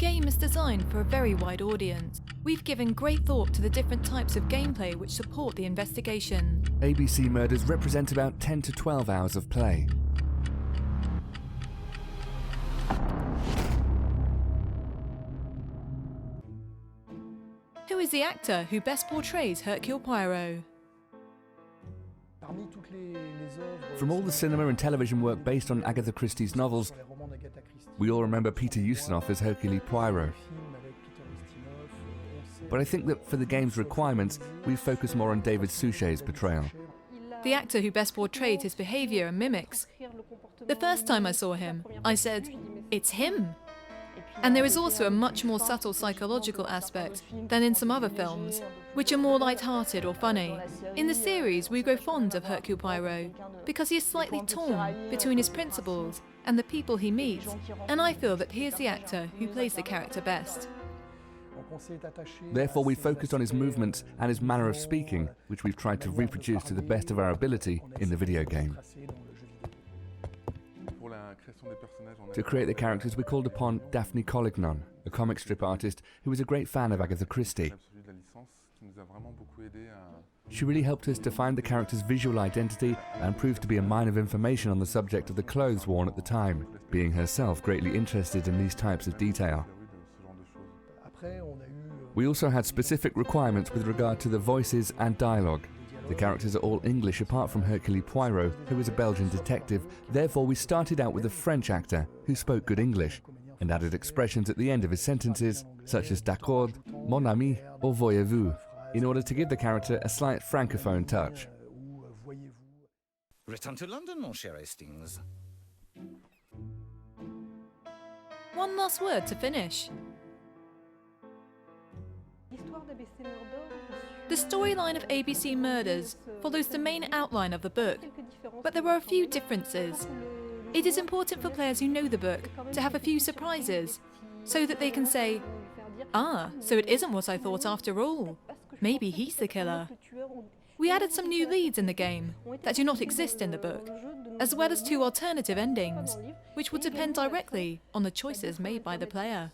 game is designed for a very wide audience. We've given great thought to the different types of gameplay which support the investigation. A.B.C. murders represent about 10 to 12 hours of play. Who is the actor who best portrays Hercule Poirot? From all the cinema and television work based on Agatha Christie's novels, we all remember Peter Ustinov as Hercule Poirot. But I think that for the game's requirements, we focus more on David Suchet's portrayal. The actor who best portrayed his behaviour and mimics. The first time I saw him, I said, "It's him!" And there is also a much more subtle psychological aspect than in some other films, which are more light-hearted or funny. In the series, we grow fond of Hercule Poirot because he is slightly torn between his principles and the people he meets, and I feel that he is the actor who plays the character best. Therefore, we focused on his movements and his manner of speaking, which we've tried to reproduce to the best of our ability in the video game. To create the characters, we called upon Daphne Collignon, a comic strip artist who was a great fan of Agatha Christie. She really helped us define the character's visual identity and proved to be a mine of information on the subject of the clothes worn at the time, being herself greatly interested in these types of detail. We also had specific requirements with regard to the voices and dialogue. The characters are all English apart from Hercule Poirot, who is a Belgian detective. Therefore, we started out with a French actor who spoke good English and added expressions at the end of his sentences, such as d'accord, mon ami, or voyez-vous, in order to give the character a slight francophone touch. Return to London, mon cher Hastings. One last word to finish. The storyline of A.B.C. Murders follows the main outline of the book, but there are a few differences. It is important for players who know the book to have a few surprises, so that they can say, "Ah, so it isn't what I thought after all. Maybe he's the killer." We added some new leads in the game that do not exist in the book, as well as 2 alternative endings, which will depend directly on the choices made by the player.